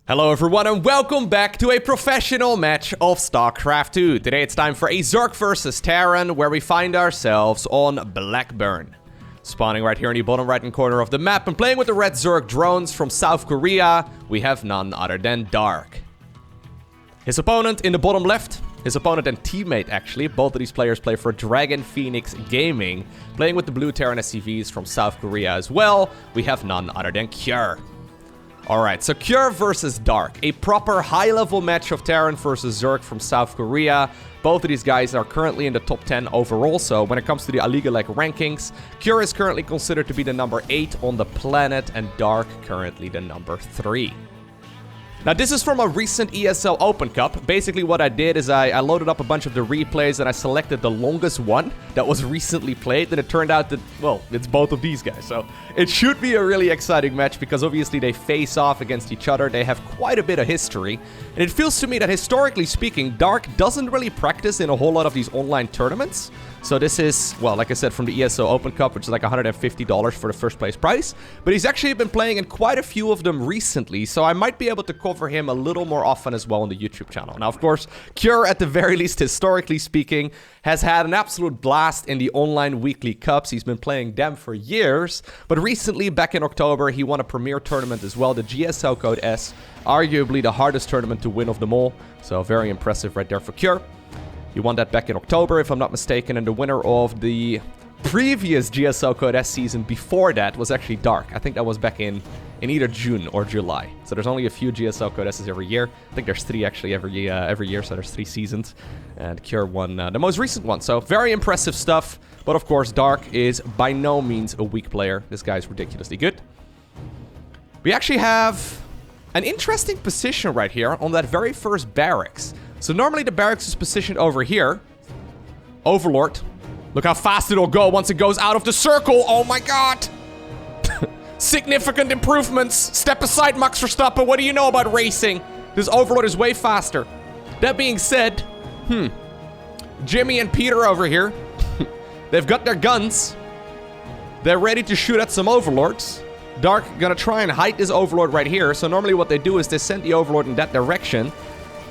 Hello everyone and welcome back to a professional match of StarCraft 2. Today it's time for a Zerg versus Terran where we find ourselves on Blackburn. Spawning right here in the bottom right hand corner of the map and playing with the red Zerg drones from South Korea, we have none other than Dark. His opponent in the bottom left, his opponent and teammate actually, both of these players play for Dragon Phoenix Gaming. Playing with the blue Terran SCVs from South Korea as well, we have none other than Cure. Alright, so Cure versus Dark. A proper high-level match of Terran versus Zerg from South Korea. Both of these guys are currently in the top 10 overall, so when it comes to the Aliga Leg rankings, Cure is currently considered to be the number 8 on the planet, and Dark currently the number 3. Now, this is from a recent ESL Open Cup. Basically, what I did is I loaded up a bunch of the replays and I selected the longest one that was recently played. And it turned out that, well, it's both of these guys. So it should be a really exciting match because obviously they face off against each other. They have quite a bit of history. And it feels to me that historically speaking, Dark doesn't really practice in a whole lot of these online tournaments. So this is, well, like I said, from the ESL Open Cup, which is like $150 for the first place prize. But he's actually been playing in quite a few of them recently, so I might be able to cover him a little more often as well on the YouTube channel. Now, of course, Cure, at the very least, historically speaking, has had an absolute blast in the online weekly cups. He's been playing them for years. But recently, back in October, he won a premier tournament as well, the GSL Code S, arguably the hardest tournament to win of them all. So very impressive right there for Cure. He won that back in October, if I'm not mistaken, and the winner of the previous GSL Code S season before that was actually Dark. I think that was back in either June or July. So there's only a few GSL Code S's every year. I think there's 3 actually every year, so there's 3 seasons. And Cure won the most recent one, so very impressive stuff. But of course, Dark is by no means a weak player. This guy's ridiculously good. We actually have an interesting position right here on that very first barracks. So normally the barracks is positioned over here. Overlord. Look how fast it'll go once it goes out of the circle. Oh my god. Significant improvements. Step aside, Max Verstappen. What do you know about racing? This Overlord is way faster. That being said, Jimmy and Peter over here, they've got their guns. They're ready to shoot at some Overlords. Dark gonna try and hide this Overlord right here. So normally what they do is they send the Overlord in that direction.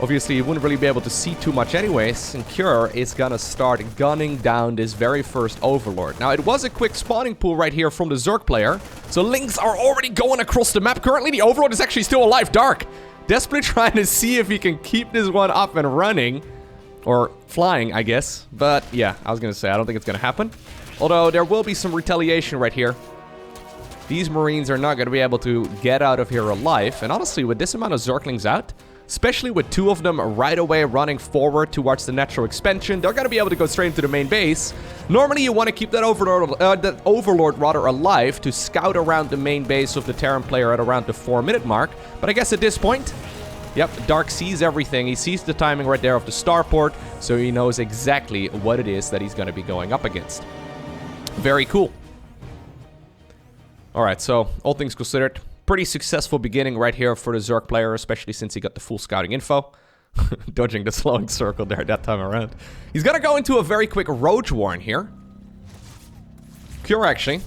Obviously, you wouldn't really be able to see too much anyways, and Cure is gonna start gunning down this very first Overlord. Now, it was a quick spawning pool right here from the Zerg player, so links are already going across the map. Currently, the Overlord is actually still alive. Dark, desperately trying to see if he can keep this one up and running, or flying, I guess. But yeah, I was gonna say, I don't think it's gonna happen. Although, there will be some retaliation right here. These Marines are not gonna be able to get out of here alive, and honestly, with this amount of Zerglings out, especially with 2 of them right away running forward towards the natural expansion, they're going to be able to go straight into the main base. Normally, you want to keep that Overlord rather alive to scout around the main base of the Terran player at around the 4-minute mark. But I guess at this point, yep, Dark sees everything. He sees the timing right there of the starport, so he knows exactly what it is that he's going to be going up against. Very cool. All right, so all things considered, pretty successful beginning right here for the Zerg player, especially since he got the full scouting info. Dodging the slowing circle there that time around. He's gonna go into a very quick Roach Warren here. Cure actually.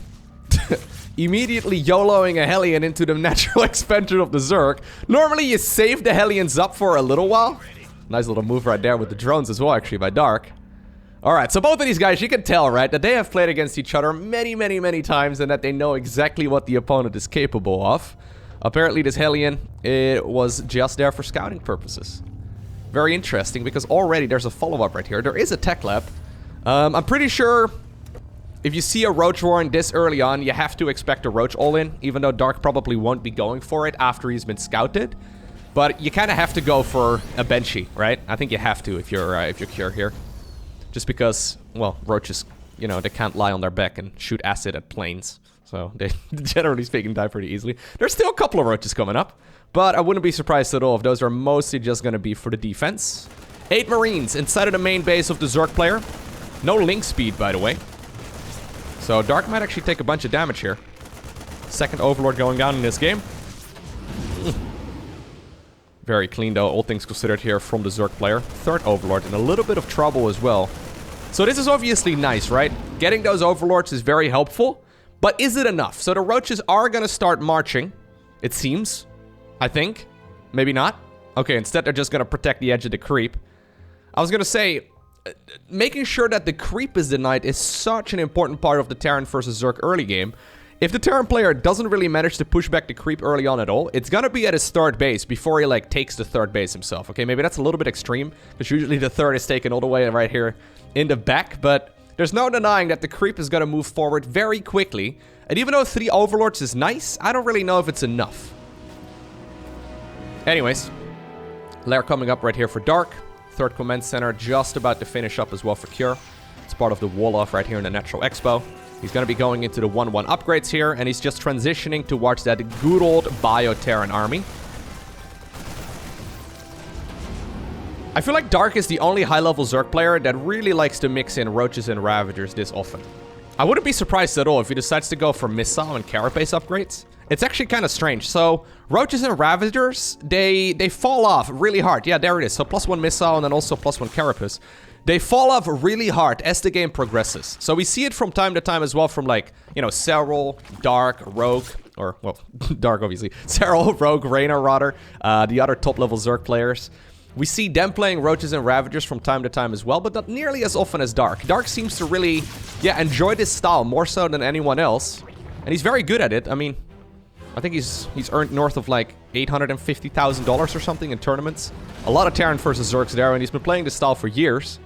Immediately YOLOing a Hellion into the natural expansion of the Zerg. Normally you save the Hellions up for a little while. Nice little move right there with the drones as well, actually, by Dark. Alright, so both of these guys, you can tell, right, that they have played against each other many times and that they know exactly what the opponent is capable of. Apparently this Hellion, it was just there for scouting purposes. Very interesting, because already there's a follow-up right here. There is a tech lab. I'm pretty sure if you see a Roach Warren this early on, you have to expect a Roach all-in, even though Dark probably won't be going for it after he's been scouted. But you kind of have to go for a Banshee, right? I think you have to if you're Cure here. Just because, well, roaches, you know, they can't lie on their back and shoot acid at planes. So they, generally speaking, die pretty easily. There's still a couple of roaches coming up, but I wouldn't be surprised at all if those are mostly just going to be for the defense. 8 Marines inside of the main base of the Zerg player. No link speed, by the way. So Dark might actually take a bunch of damage here. Second Overlord going down in this game. Very clean, though, all things considered here from the Zerg player. Third Overlord in a little bit of trouble as well. So this is obviously nice, right? Getting those Overlords is very helpful, but is it enough? So the Roaches are going to start marching, it seems, I think. Maybe not. Okay, instead they're just gonna protect the edge of the creep. I was gonna say, making sure that the creep is denied is such an important part of the Terran versus Zerg early game. If the Terran player doesn't really manage to push back the creep early on at all, it's gonna be at his third base before he, like, takes the third base himself. Okay, maybe that's a little bit extreme, because usually the third is taken all the way right here in the back, but there's no denying that the creep is gonna move forward very quickly. And even though 3 Overlords is nice, I don't really know if it's enough. Anyways, lair coming up right here for Dark. Third command center just about to finish up as well for Cure. It's part of the wall off right here in the Natural Expo. He's going to be going into the 1-1 upgrades here, and he's just transitioning towards that good old Bio-Terran army. I feel like Dark is the only high-level Zerg player that really likes to mix in Roaches and Ravagers this often. I wouldn't be surprised at all if he decides to go for Missile and Carapace upgrades. It's actually kind of strange. So, Roaches and Ravagers, they fall off really hard. Yeah, there it is. So, +1 Missile and then also +1 Carapace. They fall off really hard as the game progresses. So we see it from time to time as well from, like, you know, Serral, Dark, Rogue, or, well, Dark obviously. Serral, Rogue, Reyna, rather, the other top-level Zerg players. We see them playing Roaches and Ravagers from time to time as well, but not nearly as often as Dark. Dark seems to really, yeah, enjoy this style more so than anyone else. And he's very good at it. I mean, I think he's earned north of, like, $850,000 or something in tournaments. A lot of Terran versus Zergs there, and he's been playing this style for years.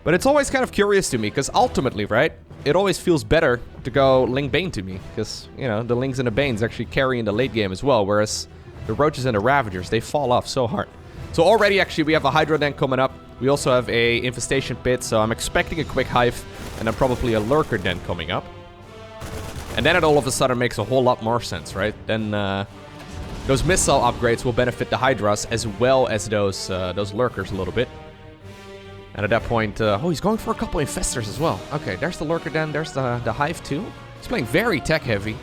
But it's always kind of curious to me, because ultimately, right, it always feels better to go Ling Bane to me. Because, you know, the Lings and the Banes actually carry in the late game as well, whereas the Roaches and the Ravagers, they fall off so hard. So already, actually, we have a Hydra Den coming up. We also have a Infestation Pit, so I'm expecting a quick Hive, and then probably a Lurker Den coming up. And then it all of a sudden makes a whole lot more sense, right? Then those Missile upgrades will benefit the Hydras as well as those Lurkers a little bit. And at that point, oh, he's going for a couple Infestors as well. Okay, there's the Lurker Den, there's the Hive too. He's playing very tech-heavy.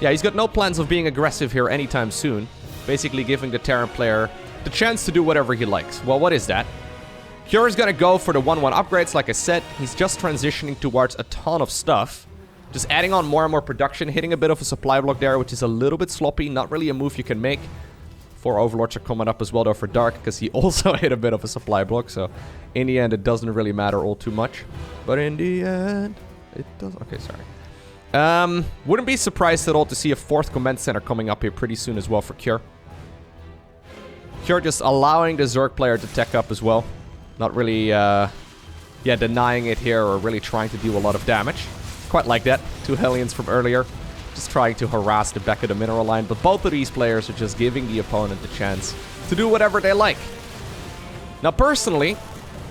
Yeah, he's got no plans of being aggressive here anytime soon. Basically giving the Terran player the chance to do whatever he likes. Well, what is that? Cure is gonna go for the 1-1 upgrades, like I said. He's just transitioning towards a ton of stuff. Just adding on more and more production, hitting a bit of a supply block there, which is a little bit sloppy. Not really a move you can make. 4 Overlords are coming up as well, though, for Dark, because he also hit a bit of a supply block. So, in the end, it doesn't really matter all too much. But in the end, it does. Okay, sorry. Wouldn't be surprised at all to see a 4th command center coming up here pretty soon as well for Cure. Cure just allowing the Zerg player to tech up as well. Not really, yeah, denying it here or really trying to do a lot of damage. Quite like that. 2 Hellions from earlier. Just trying to harass the back of the mineral line. But both of these players are just giving the opponent the chance to do whatever they like. Now, personally,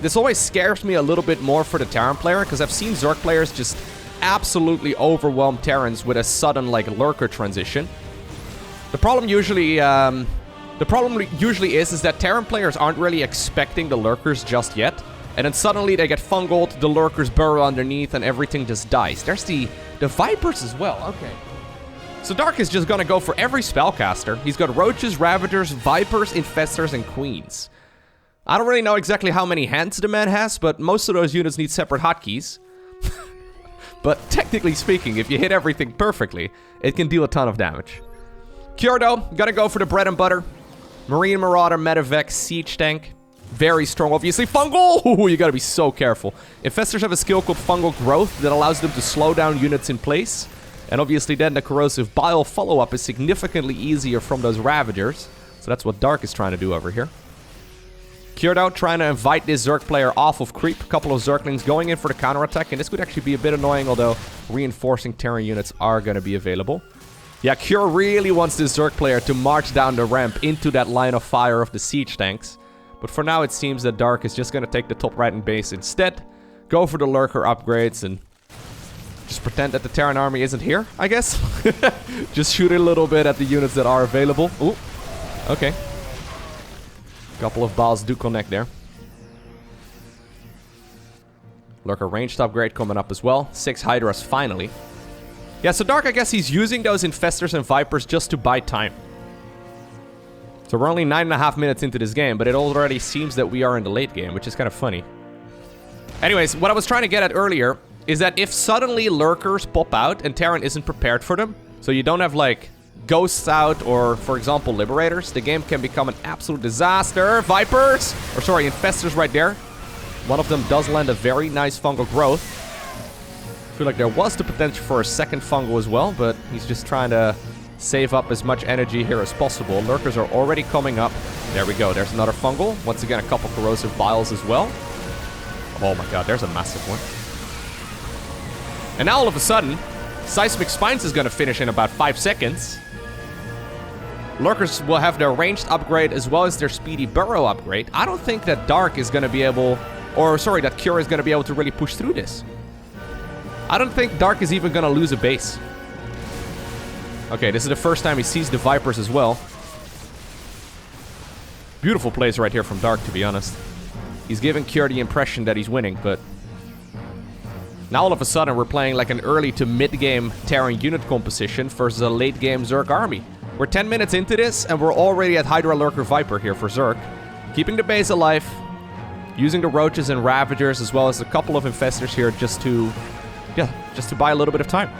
this always scares me a little bit more for the Terran player, because I've seen Zerg players just absolutely overwhelm Terrans with a sudden, like, Lurker transition. The problem usually is that Terran players aren't really expecting the Lurkers just yet. And then suddenly they get fungled, the Lurkers burrow underneath, and everything just dies. There's the Vipers as well. Okay. So Dark is just gonna go for every spellcaster. He's got Roaches, Ravagers, Vipers, Infestors, and Queens. I don't really know exactly how many hands the man has, but most of those units need separate hotkeys. But technically speaking, if you hit everything perfectly, it can deal a ton of damage. Cure, though, gotta go for the bread and butter. Marine Marauder, Medivac, Siege Tank. Very strong, obviously. Fungal! Ooh, you gotta be so careful. Infestors have a skill called Fungal Growth that allows them to slow down units in place. And obviously then the Corrosive Bile follow-up is significantly easier from those Ravagers. So that's what Dark is trying to do over here. Cured out, trying to invite this Zerg player off of creep. A couple of Zerglings going in for the counterattack, and this could actually be a bit annoying, although reinforcing Terran units are going to be available. Yeah, Cure really wants this Zerg player to march down the ramp into that line of fire of the siege tanks. But for now, it seems that Dark is just going to take the top right and base instead. Go for the Lurker upgrades and just pretend that the Terran army isn't here, I guess. Just shoot a little bit at the units that are available. Ooh, okay. Couple of balls do connect there. Lurker ranged upgrade coming up as well. 6 Hydras finally. Yeah, so Dark, I guess he's using those Infestors and Vipers just to buy time. So we're only 9.5 minutes into this game, but it already seems that we are in the late game, which is kind of funny. Anyways, what I was trying to get at earlier is that if suddenly Lurkers pop out and Terran isn't prepared for them, so you don't have, like, ghosts out, or, for example, liberators, the game can become an absolute disaster. Vipers! Or, sorry, infestors right there. One of them does land a very nice fungal growth. I feel like there was the potential for a second fungal as well, but he's just trying to save up as much energy here as possible. Lurkers are already coming up. There we go. There's another fungal. Once again, a couple corrosive biles as well. Oh my god, there's a massive one. And now all of a sudden, Seismic Spines is going to finish in about 5 seconds. Lurkers will have their ranged upgrade as well as their speedy burrow upgrade. I don't think that Dark is going to be able... Or, sorry, that Cure is going to be able to really push through this. I don't think Dark is even going to lose a base. Okay, this is the first time he sees the Vipers as well. Beautiful plays right here from Dark, to be honest. He's giving Cure the impression that he's winning, but... Now all of a sudden we're playing like an early to mid-game Terran unit composition versus a late-game Zerg army. We're 10 minutes into this, and we're already at Hydra Lurker Viper here for Zerg. Keeping the base alive, using the Roaches and Ravagers, as well as a couple of Infestors here just to buy a little bit of time.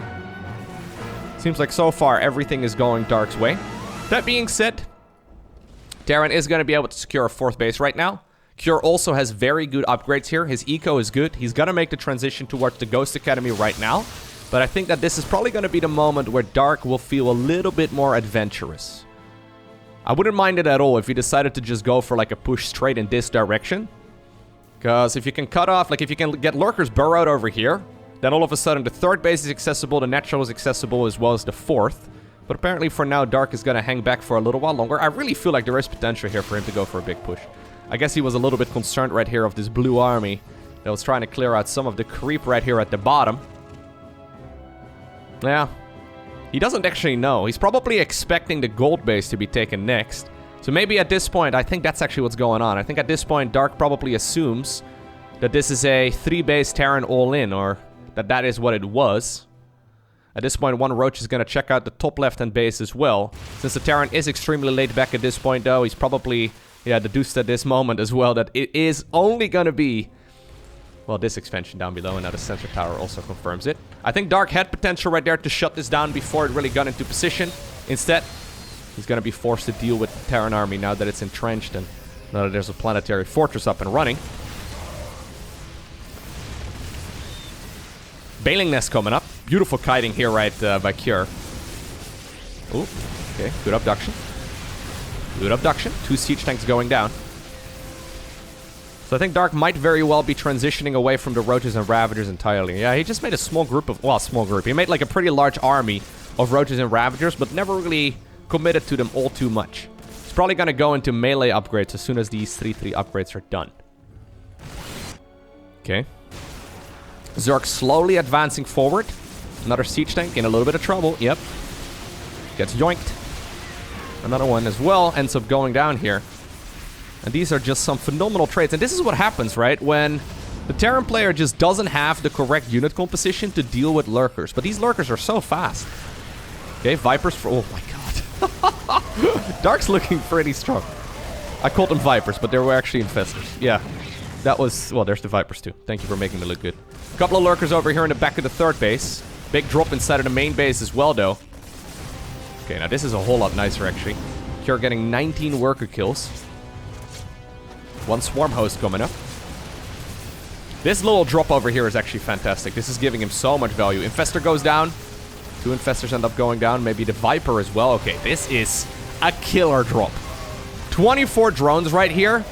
Seems like so far everything is going Dark's way. That being said, Terran is going to be able to secure a 4th base right now. Cure also has very good upgrades here. His eco is good. He's going to make the transition towards the Ghost Academy right now. But I think that this is probably going to be the moment where Dark will feel a little bit more adventurous. I wouldn't mind it at all if he decided to just go for like a push straight in this direction. Because if you can cut off, like if you can get Lurkers burrowed over here, then all of a sudden the 3rd base is accessible, the natural is accessible, as well as the 4th. But apparently for now, Dark is going to hang back for a little while longer. I really feel like there is potential here for him to go for a big push. I guess he was a little bit concerned right here of this blue army that was trying to clear out some of the creep right here at the bottom. Yeah. He doesn't actually know. He's probably expecting the gold base to be taken next. So maybe at this point, I think that's actually what's going on. I think at this point, Dark probably assumes that this is a 3-base Terran all-in, or that is what it was. At this point, one Roach is going to check out the top left-hand base as well. Since the Terran is extremely laid back at this point, though, he's probably... Yeah, deduced at this moment as well that it is only gonna be... Well, this expansion down below, and now the sensor tower also confirms it. I think Dark had potential right there to shut this down before it really got into position. Instead, he's gonna be forced to deal with the Terran army now that it's entrenched and now that there's a planetary fortress up and running. Bailing Nest coming up. Beautiful kiting here right by Cure. Ooh, okay, good abduction. Good abduction. 2 siege tanks going down. So I think Dark might very well be transitioning away from the Roaches and Ravagers entirely. Yeah, he just made a small group of... Well, small group. He made like a pretty large army of Roaches and Ravagers, but never really committed to them all too much. He's probably going to go into melee upgrades as soon as these 3-3 upgrades are done. Okay. Zerg slowly advancing forward. Another siege tank in a little bit of trouble. Yep. Gets yoinked. Another one as well ends up going down here. And these are just some phenomenal trades. And this is what happens, right? When the Terran player just doesn't have the correct unit composition to deal with Lurkers. But these Lurkers are so fast. Okay, Vipers for... Oh my god. Dark's looking pretty strong. I called them Vipers, but they were actually Infestors. Yeah. That was... Well, there's the Vipers too. Thank you for making me look good. A couple of Lurkers over here in the back of the 3rd base. Big drop inside of the main base as well, though. Okay, now this is a whole lot nicer, actually. Cure getting 19 worker kills. 1 swarm host coming up. This little drop over here is actually fantastic. This is giving him so much value. Infestor goes down. 2 Infestors end up going down. Maybe the Viper as well. Okay, this is a killer drop. 24 drones right here.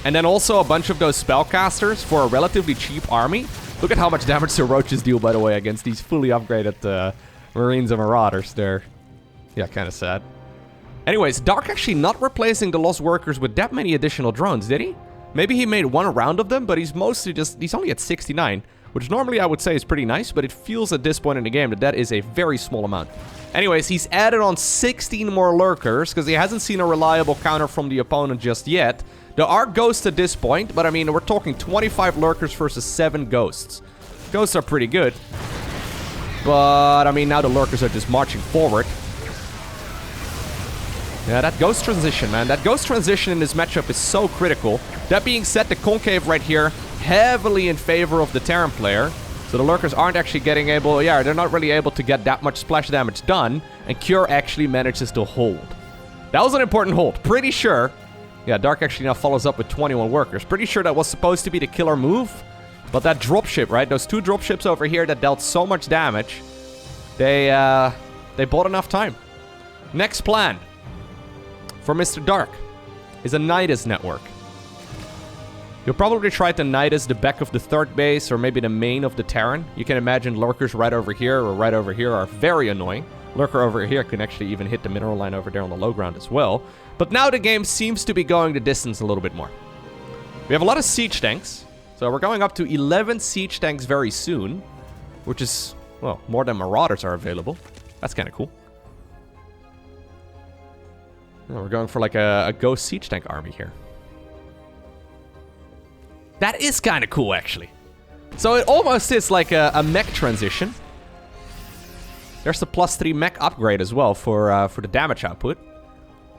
And then also a bunch of those spellcasters for a relatively cheap army. Look at how much damage the Roaches deal, by the way, against these fully upgraded Marines and Marauders. They're... Yeah, kind of sad. Anyways, Dark actually not replacing the lost workers with that many additional drones, did he? Maybe he made 1 round of them, but he's mostly just... He's only at 69, which normally I would say is pretty nice, but it feels at this point in the game that that is a very small amount. Anyways, he's added on 16 more Lurkers, because he hasn't seen a reliable counter from the opponent just yet. There are ghosts at this point, but I mean, we're talking 25 Lurkers versus 7 ghosts. Ghosts are pretty good. But, I mean, now the Lurkers are just marching forward. Yeah, that ghost transition, man. That ghost transition in this matchup is so critical. That being said, the concave right here, heavily in favor of the Terran player. So the lurkers aren't actually getting able... Yeah, they're not really able to get that much splash damage done. And Cure actually manages to hold. That was an important hold. Pretty sure... Yeah, Dark actually now follows up with 21 workers. Pretty sure that was supposed to be the killer move. But that dropship, right? Those 2 dropships over here that dealt so much damage. They bought enough time. Next plan for Mr. Dark is a Nidus network. You'll probably try to Nidus the back of the 3rd base or maybe the main of the Terran. You can imagine lurkers right over here or right over here are very annoying. Lurker over here can actually even hit the mineral line over there on the low ground as well. But now the game seems to be going the distance a little bit more. We have a lot of siege tanks. So we're going up to 11 siege tanks very soon. Which is, well, more than Marauders are available. That's kind of cool. We're going for like a ghost siege tank army here. That is kind of cool, actually. So it almost is like a mech transition. There's the +3 mech upgrade as well for the damage output.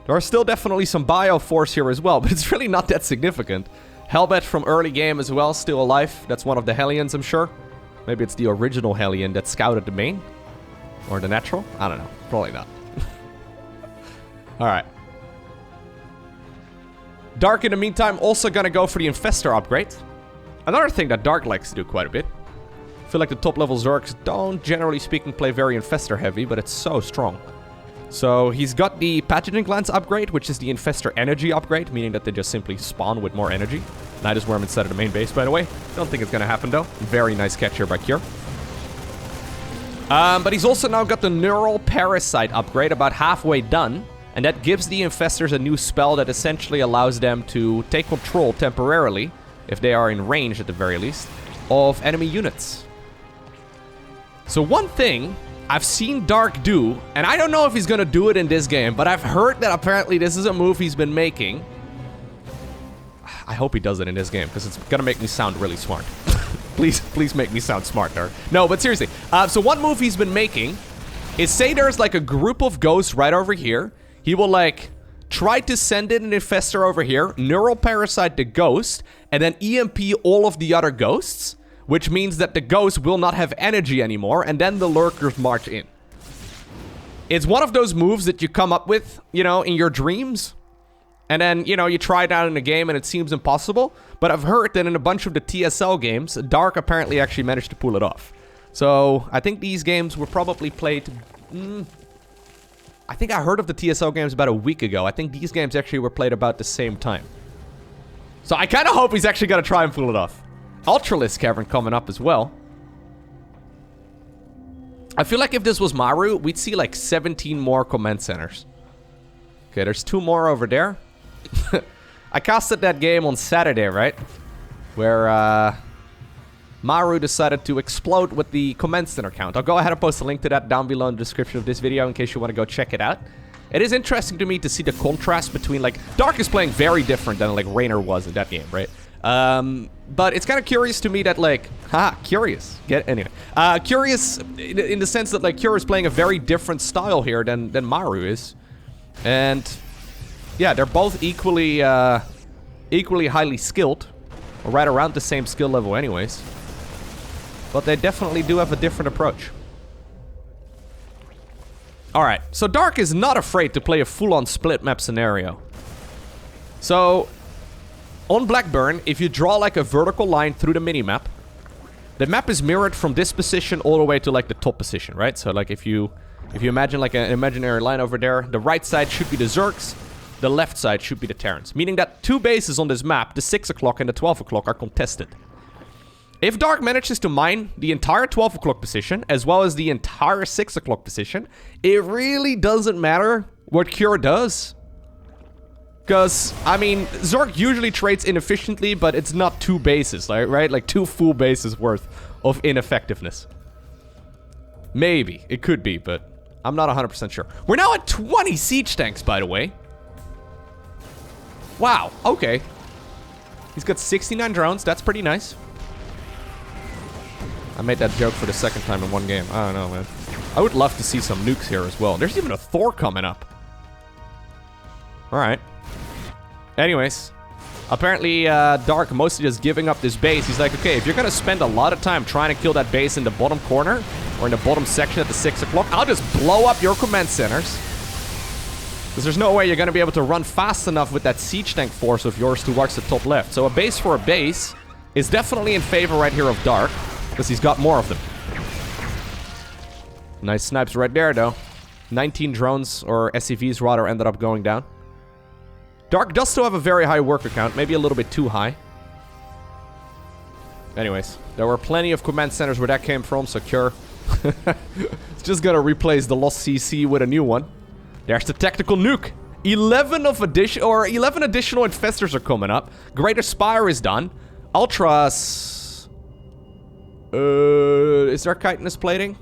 There are still definitely some bio force here as well, but it's really not that significant. Hellbat from early game as well, still alive. That's one of the Hellions, I'm sure. Maybe it's the original Hellion that scouted the main. Or the natural? I don't know. Probably not. Alright. Dark, in the meantime, also gonna go for the Infestor upgrade. Another thing that Dark likes to do quite a bit. I feel like the top level Zergs don't, generally speaking, play very Infestor heavy, but it's so strong. So he's got the Pathogen Glands upgrade, which is the Infestor energy upgrade, meaning that they just simply spawn with more energy. Nidus Worm instead of the main base, by the way. Don't think it's gonna happen, though. Very nice catch here by Cure. But he's also now got the Neural Parasite upgrade, about halfway done. And that gives the Infestors a new spell that essentially allows them to take control temporarily, if they are in range at the very least, of enemy units. So one thing I've seen Dark do, and I don't know if he's gonna do it in this game, but I've heard that apparently this is a move he's been making. I hope he does it in this game, because it's gonna make me sound really smart. Please make me sound smart, Dark. No, but seriously. So one move he's been making is, say there's like a group of ghosts right over here. He will, like, try to send in an Infestor over here, Neural Parasite the ghost, and then EMP all of the other ghosts, which means that the ghosts will not have energy anymore, and then the lurkers march in. It's one of those moves that you come up with, you know, in your dreams, and then, you know, you try it out in the game and it seems impossible, but I've heard that in a bunch of the TSL games, Dark apparently actually managed to pull it off. So, I think these games were probably played... I think I heard of the TSL games about a week ago. I think these games actually were played about the same time. So I kind of hope he's actually going to try and pull it off. Ultralisk Cavern coming up as well. I feel like if this was Maru, we'd see like 17 more command centers. Okay, there's 2 more over there. I casted that game on Saturday, right? Where Maru decided to explode with the command center count. I'll go ahead and post a link to that down below in the description of this video in case you want to go check it out. It is interesting to me to see the contrast between, like, Dark is playing very different than, like, Raynor was in that game, right? But it's kind of curious to me that, like, curious. Curious in the sense that, like, Cure is playing a very different style here than Maru is. And, yeah, they're both equally highly skilled. Or right around the same skill level anyways. But they definitely do have a different approach. Alright, so Dark is not afraid to play a full-on split map scenario. So, on Blackburn, if you draw like a vertical line through the minimap, the map is mirrored from this position all the way to like the top position, right? So like if you imagine like an imaginary line over there, the right side should be the Zergs, the left side should be the Terrans. Meaning that 2 bases on this map, the 6 o'clock and the 12 o'clock, are contested. If Dark manages to mine the entire 12 o'clock position, as well as the entire 6 o'clock position, it really doesn't matter what Cure does. Because, I mean, Zerg usually trades inefficiently, but it's not 2 bases, right? Like 2 full bases worth of ineffectiveness. Maybe. It could be, but I'm not 100% sure. We're now at 20 siege tanks, by the way. Wow, okay. He's got 69 drones, that's pretty nice. I made that joke for the 2nd time in one game. I don't know, man. I would love to see some nukes here as well. There's even a Thor coming up. Alright. Anyways. Apparently, Dark mostly just giving up this base. He's like, okay, if you're gonna spend a lot of time trying to kill that base in the bottom corner, or in the bottom section at the 6 o'clock, I'll just blow up your command centers. Because there's no way you're gonna be able to run fast enough with that siege tank force of yours towards the top left. So a base for a base is definitely in favor right here of Dark, because he's got more of them. Nice snipes right there, though. 19 drones, or SCVs rather, ended up going down. Dark does still have a very high worker count, maybe a little bit too high. Anyways, there were plenty of command centers where that came from, so Cure. It's just gonna replace the lost CC with a new one. There's the tactical nuke. 11 additional infestors are coming up. Greater Spire is done. Ultras. Is there chitinous plating?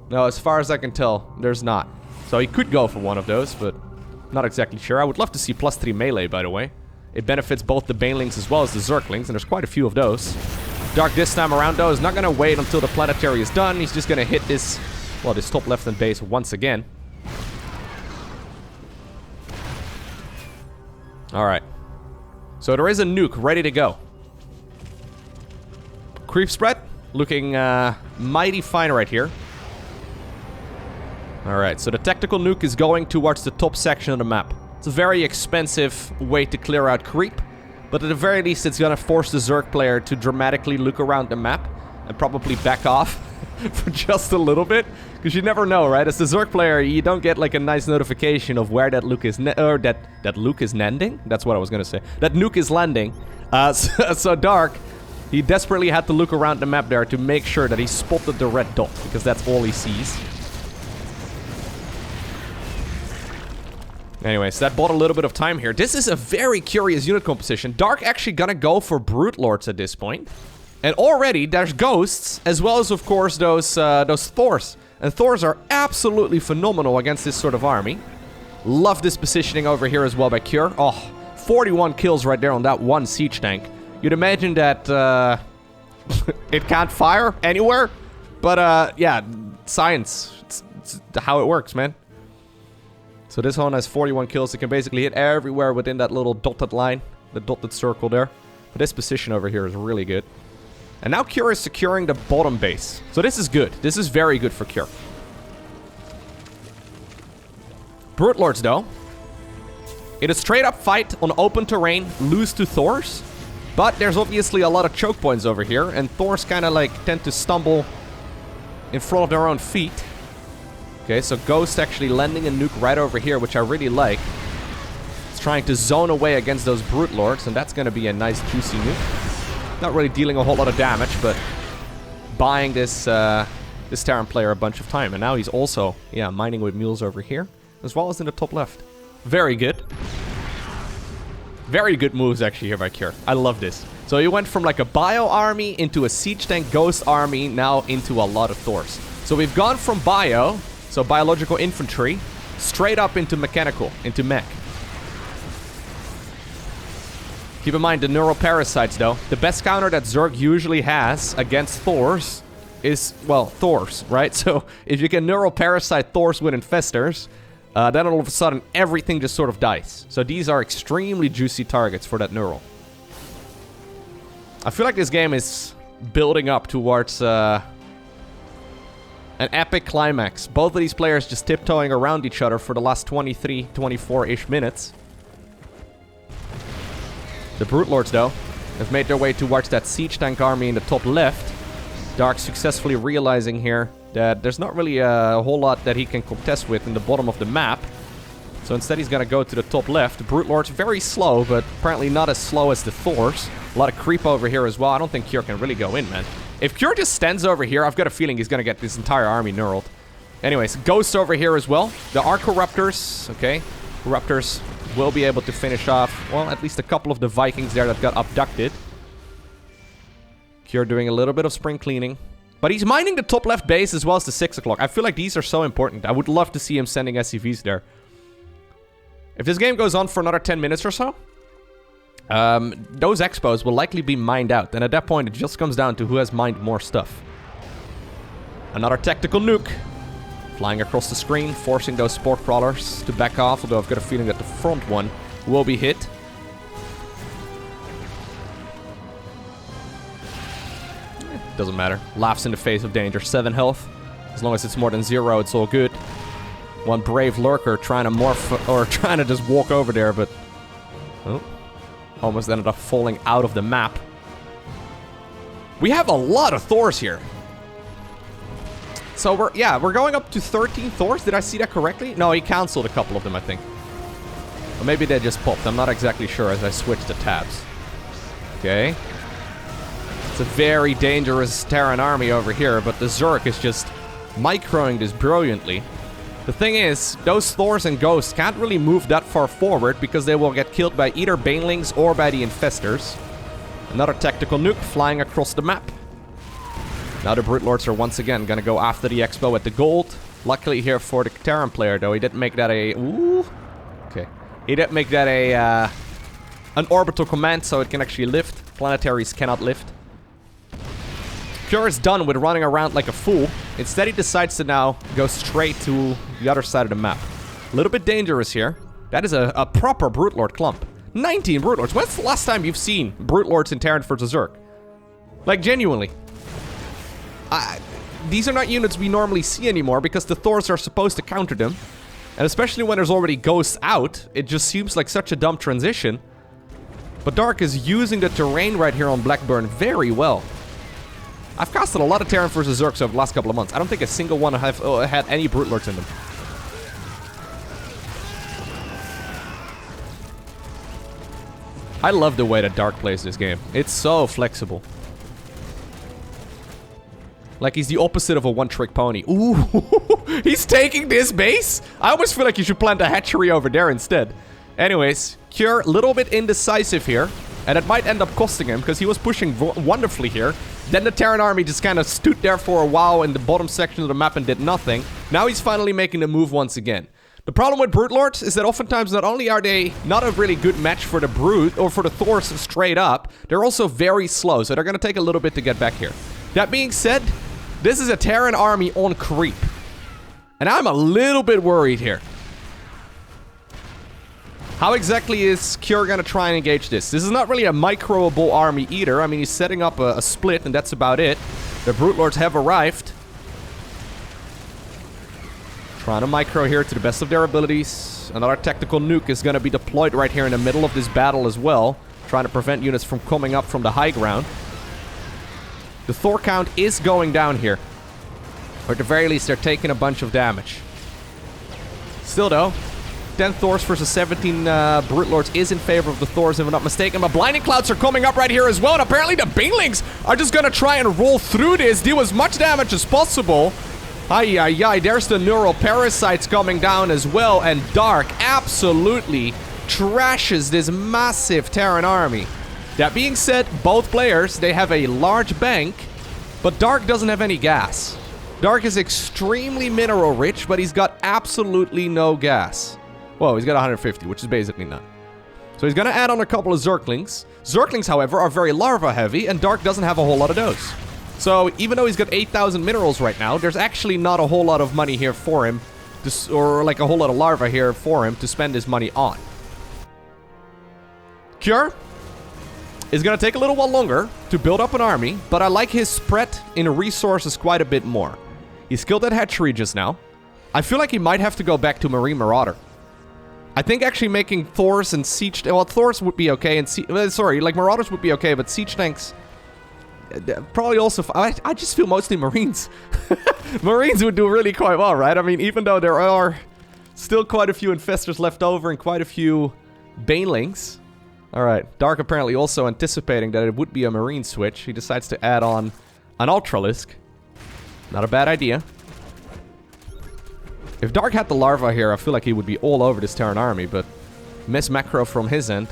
No, as far as I can tell, there's not. So he could go for one of those, but not exactly sure. I would love to see +3 melee, by the way. It benefits both the Banelings as well as the Zerglings, and there's quite a few of those. Dark this time around, though, is not going to wait until the planetary is done. He's just going to hit this, well, this top left-hand base once again. Alright. So there is a nuke ready to go. Creep spread, looking mighty fine right here. Alright, so the tactical nuke is going towards the top section of the map. It's a very expensive way to clear out creep, but at the very least it's gonna force the Zerg player to dramatically look around the map and probably back off for just a little bit, because you never know, right? As the Zerg player, you don't get like a nice notification of where that nuke is that nuke is landing. That's what I was gonna say. That nuke is landing. So Dark, he desperately had to look around the map there to make sure that he spotted the red dot, because that's all he sees. Anyways, that bought a little bit of time here. This is a very curious unit composition. Dark actually gonna go for Brute Lords at this point. And already, there's Ghosts, as well as, of course, those Thors. And Thors are absolutely phenomenal against this sort of army. Love this positioning over here as well by Cure. Oh, 41 kills right there on that one siege tank. You'd imagine that it can't fire anywhere. But, yeah, science. It's how it works, man. So this one has 41 kills. It can basically hit everywhere within that little dotted line. The dotted circle there. But this position over here is really good. And now Cure is securing the bottom base. So this is good. This is very good for Cure. Brute Lords, though. In a straight-up fight on open terrain, lose to Thors. But there's obviously a lot of choke points over here. And Thors kind of like tend to stumble in front of their own feet. Okay, so Ghost actually landing a nuke right over here, which I really like. It's trying to zone away against those Brute Lords, and that's going to be a nice juicy nuke. Not really dealing a whole lot of damage, but buying this this Terran player a bunch of time. And now he's also, yeah, mining with mules over here, as well as in the top left. Very good. Very good moves actually here by Cure. I love this. So he went from like a bio army into a siege tank Ghost army, now into a lot of Thors. So we've gone from bio, so biological infantry, straight up into mechanical, into mech. Keep in mind the neural parasites, though. The best counter that Zerg usually has against Thors is, well, Thors, right? So if you can neural parasite Thors with infestors, then all of a sudden everything just sort of dies. So these are extremely juicy targets for that neural. I feel like this game is building up towards an epic climax. Both of these players just tiptoeing around each other for the last 23, 24-ish minutes. The Brute Lords, though, have made their way towards that siege tank army in the top left. Dark successfully realizing here that there's not really a whole lot that he can contest with in the bottom of the map. So instead he's gonna go to the top left. The Brute Lord's very slow, but apparently not as slow as the Thors. A lot of creep over here as well. I don't think Cure can really go in, man. If Cure just stands over here, I've got a feeling he's gonna get this entire army neuraled. Anyways, Ghost over here as well. There are Corruptors, okay. Corruptors will be able to finish off, well, at least a couple of the Vikings there that got abducted. Cure doing a little bit of spring cleaning. But he's mining the top left base as well as the 6 o'clock. I feel like these are so important. I would love to see him sending SCVs there. If this game goes on for another 10 minutes or so, those expos will likely be mined out. And at that point, it just comes down to who has mined more stuff. Another tactical nuke. Flying across the screen, forcing those spore crawlers to back off. Although I've got a feeling that the front one will be hit. Doesn't matter. Laughs in the face of danger. 7 health. As long as it's more than 0, it's all good. One brave lurker trying to morph, or trying to just walk over there, but... Oh. Almost ended up falling out of the map. We have a lot of Thors here. So we're going up to 13 Thors. Did I see that correctly? No, he canceled a couple of them, I think. Or maybe they just popped. I'm not exactly sure as I switched the tabs. Okay. It's a very dangerous Terran army over here, but the Zerg is just microing this brilliantly. The thing is, those Thors and Ghosts can't really move that far forward because they will get killed by either Banelings or by the Infestors. Another tactical nuke flying across the map. Now the Brute Lords are once again gonna go after the Expo at the gold. Luckily here for the Terran player though, he didn't make that a... Ooh. Okay. He didn't make that a... an orbital command so it can actually lift. Planetaries cannot lift. Pure is done with running around like a fool. Instead, he decides to now go straight to the other side of the map. A little bit dangerous here. That is a proper Brute Lord clump. 19 Brute Lords. When's the last time you've seen Brute Lords in Terran vs. Zerg? Like, genuinely. These are not units we normally see anymore because the Thors are supposed to counter them. And especially when there's already Ghosts out, it just seems like such a dumb transition. But Dark is using the terrain right here on Blackburn very well. I've casted a lot of Terran vs. Zergs over the last couple of months. I don't think a single one have had any Brute Lords in them. I love the way that Dark plays this game. It's so flexible. Like he's the opposite of a one-trick pony. Ooh, he's taking this base? I almost feel like you should plant a hatchery over there instead. Anyways, Cure, a little bit indecisive here. And it might end up costing him because he was pushing wonderfully here. Then the Terran army just kind of stood there for a while in the bottom section of the map and did nothing. Now he's finally making the move once again. The problem with Brute Lords is that oftentimes not only are they not a really good match for the Brute or for the Thors straight up, they're also very slow, so they're going to take a little bit to get back here. That being said, this is a Terran army on creep. And I'm a little bit worried here. How exactly is Cure going to try and engage this? This is not really a microable army either. I mean, he's setting up a split, and that's about it. The Brute Lords have arrived. Trying to micro here to the best of their abilities. Another tactical nuke is going to be deployed right here in the middle of this battle as well. Trying to prevent units from coming up from the high ground. The Thor count is going down here. Or at the very least, they're taking a bunch of damage. Still though, 10 Thors versus 17 Brute Lords is in favor of the Thors, if I'm not mistaken. But Blinding Clouds are coming up right here as well. And apparently the Banelings are just going to try and roll through this, deal as much damage as possible. Ay, ay, ay. There's the Neural Parasites coming down as well. And Dark absolutely trashes this massive Terran army. That being said, both players, they have a large bank. But Dark doesn't have any gas. Dark is extremely mineral rich, but he's got absolutely no gas. Whoa, he's got 150, which is basically none. So he's going to add on a couple of Zerglings. Zerglings, however, are very larva heavy, and Dark doesn't have a whole lot of those. So even though he's got 8,000 minerals right now, there's actually not a whole lot of money here for him, or like a whole lot of larva here for him to spend his money on. Cure is going to take a little while longer to build up an army, but I like his spread in resources quite a bit more. He's killed that hatchery just now. I feel like he might have to go back to Marine Marauder. I think actually making Thors and Siege... Well, Thors would be okay, and... sorry, like Marauders would be okay, but Siege Tanks... probably also... I just feel mostly Marines. Marines would do really quite well, right? I mean, even though there are still quite a few Infestors left over and quite a few Banelings. Alright, Dark apparently also anticipating that it would be a Marine switch. He decides to add on an Ultralisk. Not a bad idea. If Dark had the larva here, I feel like he would be all over this Terran army, but miss macro from his end.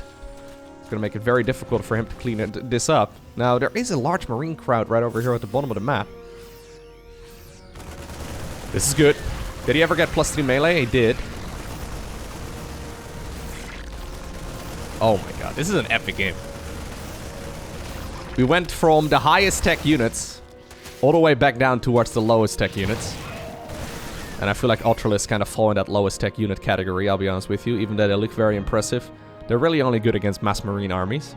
It's going to make it very difficult for him to clean this up. Now, there is a large Marine crowd right over here at the bottom of the map. This is good. Did he ever get +3 melee? He did. Oh my god, this is an epic game. We went from the highest tech units all the way back down towards the lowest tech units. And I feel like Ultralists kind of fall in that lowest tech unit category, I'll be honest with you. Even though they look very impressive, they're really only good against mass marine armies.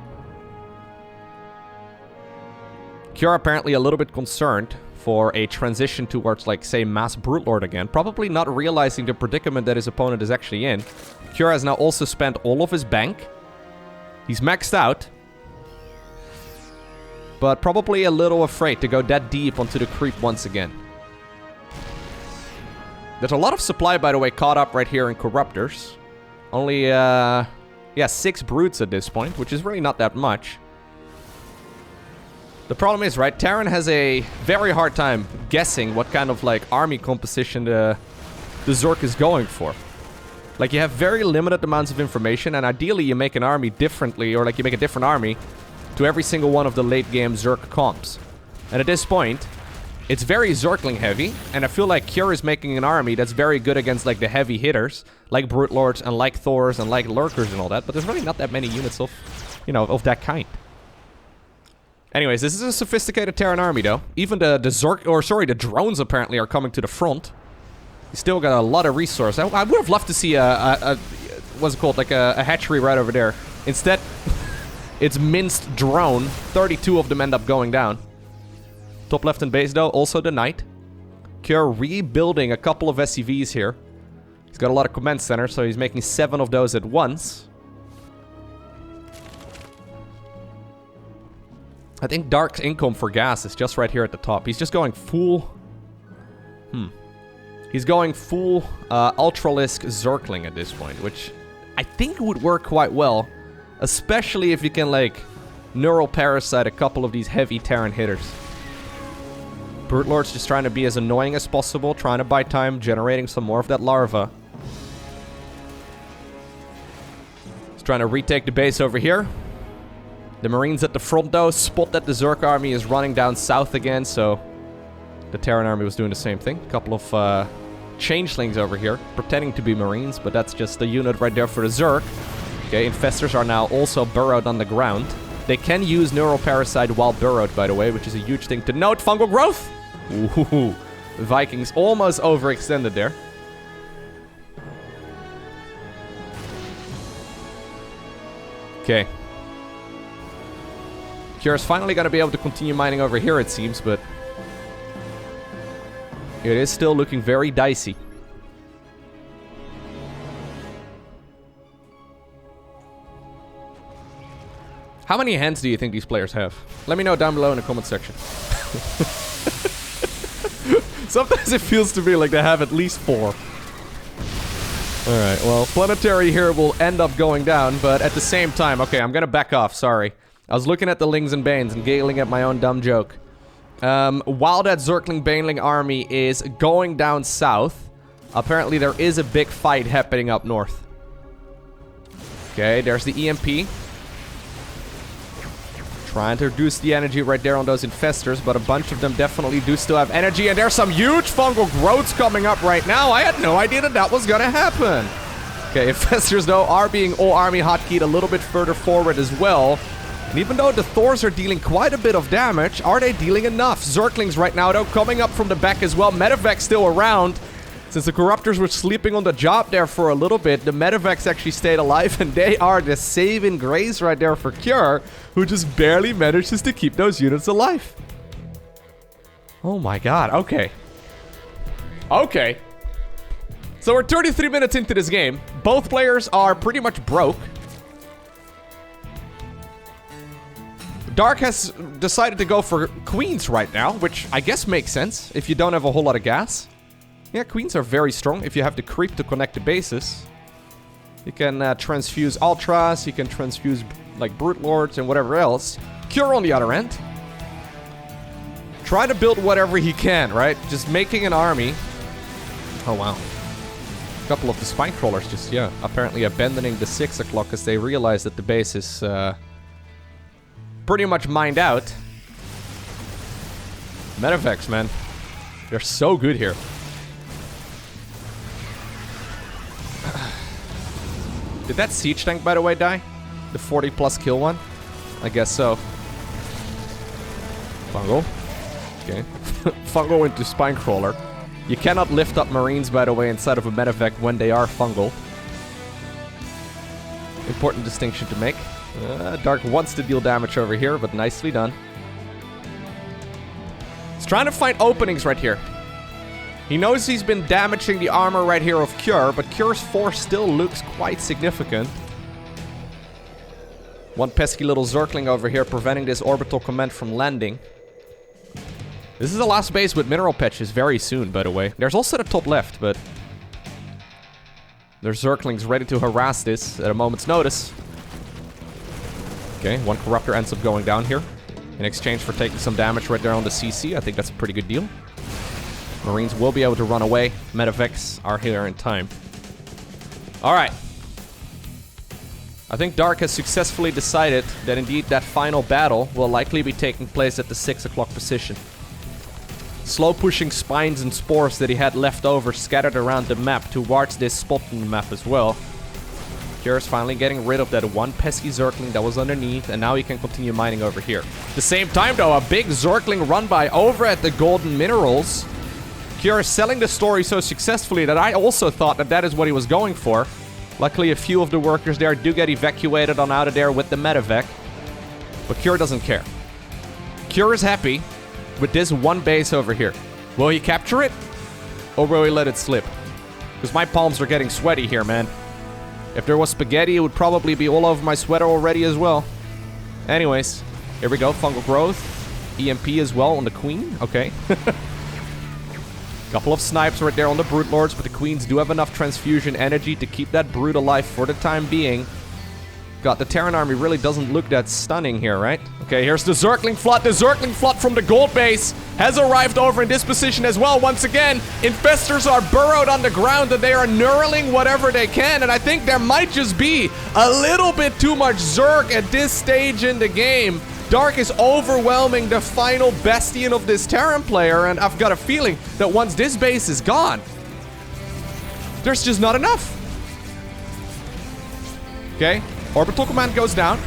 Kjör apparently a little bit concerned for a transition towards, like, say, Mass Brute Lord again. Probably not realizing the predicament that his opponent is actually in. Kjör has now also spent all of his bank. He's maxed out. But probably a little afraid to go that deep onto the creep once again. There's a lot of supply, by the way, caught up right here in Corruptors. Only, yeah, 6 brutes at this point, which is really not that much. The problem is, right, Terran has a very hard time guessing what kind of, like, army composition the Zerg is going for. Like, you have very limited amounts of information, and ideally you make an army differently, or, like, you make a different army to every single one of the late-game Zerg comps. And at this point, it's very Zergling heavy, and I feel like Kjör is making an army that's very good against, like, the heavy hitters, like Brute Lords, and like Thors, and like Lurkers and all that, but there's really not that many units of, you know, of that kind. Anyways, this is a sophisticated Terran army, though. Even the Zerg, or sorry, the drones apparently are coming to the front. You still got a lot of resource. I would have loved to see what's it called, like a hatchery right over there. Instead, it's minced drone. 32 of them end up going down. Top left and base, though, also the Knight. Kjör rebuilding a couple of SCVs here. He's got a lot of command centers, so he's making 7 of those at once. I think Dark's income for gas is just right here at the top. He's just going full... He's going full Ultralisk Zergling at this point, which I think would work quite well. Especially if you can, like, Neural Parasite a couple of these heavy Terran hitters. Brute Lord's just trying to be as annoying as possible, trying to buy time, generating some more of that larva. He's trying to retake the base over here. The Marines at the front, though, spot that the Zerg army is running down south again, so the Terran army was doing the same thing. A couple of changelings over here, pretending to be Marines, but that's just a unit right there for the Zerg. Okay, Infestors are now also burrowed on the ground. They can use Neural Parasite while burrowed, by the way, which is a huge thing to note. Fungal growth! Ooh, the Vikings almost overextended there. Okay. Kjör's finally going to be able to continue mining over here, it seems, but it is still looking very dicey. How many hands do you think these players have? Let me know down below in the comment section. Sometimes it feels to me like they have at least 4. Alright, well, Planetary here will end up going down, but at the same time... Okay, I'm gonna back off, sorry. I was looking at the Lings and Banes and giggling at my own dumb joke. While that Zergling Baneling army is going down south, apparently there is a big fight happening up north. Okay, there's the EMP. Trying to reduce the energy right there on those Infestors, but a bunch of them definitely do still have energy, and there's some huge fungal growths coming up right now. I had no idea that that was gonna happen. Okay, Infestors, though, are being all-army hotkeyed a little bit further forward as well. And even though the Thors are dealing quite a bit of damage, are they dealing enough? Zerglings right now, though, coming up from the back as well. Medevac's still around. Since the Corruptors were sleeping on the job there for a little bit, the Medevacs actually stayed alive, and they are the saving grace right there for Kjör, who just barely manages to keep those units alive. Oh my god, okay. Okay. So we're 33 minutes into this game. Both players are pretty much broke. Dark has decided to go for Queens right now, which I guess makes sense if you don't have a whole lot of gas. Yeah, Queens are very strong if you have the creep to connect the bases. You can transfuse Ultras, you can transfuse, like, Brute Lords and whatever else. Kjör on the other end. Try to build whatever he can, right? Just making an army. Oh, wow. A couple of the Spine Crawlers just, yeah, apparently abandoning the 6 o'clock as they realize that the base is pretty much mined out. Medevacs, man. They're so good here. Did that siege tank, by the way, die? The 40+ kill one? I guess so. Fungal. Okay. Fungal into Spine Crawler. You cannot lift up Marines, by the way, inside of a medevac when they are fungal. Important distinction to make. Dark wants to deal damage over here, but nicely done. He's trying to find openings right here. He knows he's been damaging the armor right here of Cure, but Cure's force still looks quite significant. One pesky little Zergling over here preventing this orbital command from landing. This is the last base with mineral patches very soon, by the way. There's also the top left, but there's Zerglings ready to harass this at a moment's notice. Okay, one Corruptor ends up going down here in exchange for taking some damage right there on the CC. I think that's a pretty good deal. Marines will be able to run away. Medevacs are here in time. Alright. I think Dark has successfully decided that indeed that final battle will likely be taking place at the 6 o'clock position. Slow pushing spines and spores that he had left over scattered around the map towards this spot on the map as well. Cure is finally getting rid of that one pesky Zergling that was underneath, and now he can continue mining over here. At the same time though, a big Zergling run by over at the golden minerals. Cure is selling the story so successfully that I also thought that that is what he was going for. Luckily, a few of the workers there do get evacuated on out of there with the medevac. But Cure doesn't care. Cure is happy with this one base over here. Will he capture it? Or will he let it slip? Because my palms are getting sweaty here, man. If there was spaghetti, it would probably be all over my sweater already as well. Anyways, here we go. Fungal growth. EMP as well on the queen. Okay. Couple of snipes right there on the Brute Lords, but the Queens do have enough transfusion energy to keep that Brute alive for the time being. God, the Terran army really doesn't look that stunning here, right? Okay, here's the Zergling flood. The Zergling flood from the gold base has arrived over in this position as well. Once again, infestors are burrowed underground and they are knurling whatever they can. And I think there might just be a little bit too much Zerg at this stage in the game. Dark is overwhelming the final bastion of this Terran player, and I've got a feeling that once this base is gone, there's just not enough. Okay, orbital command goes down.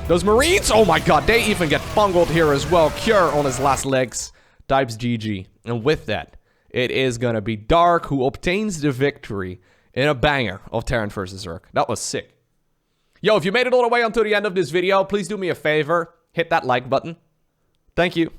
Those Marines, oh my god, they even get bungled here as well. Cure on his last legs, types GG. And with that, it is gonna be Dark who obtains the victory in a banger of Terran versus Zerg. That was sick. Yo, if you made it all the way until the end of this video, please do me a favor. Hit that like button. Thank you.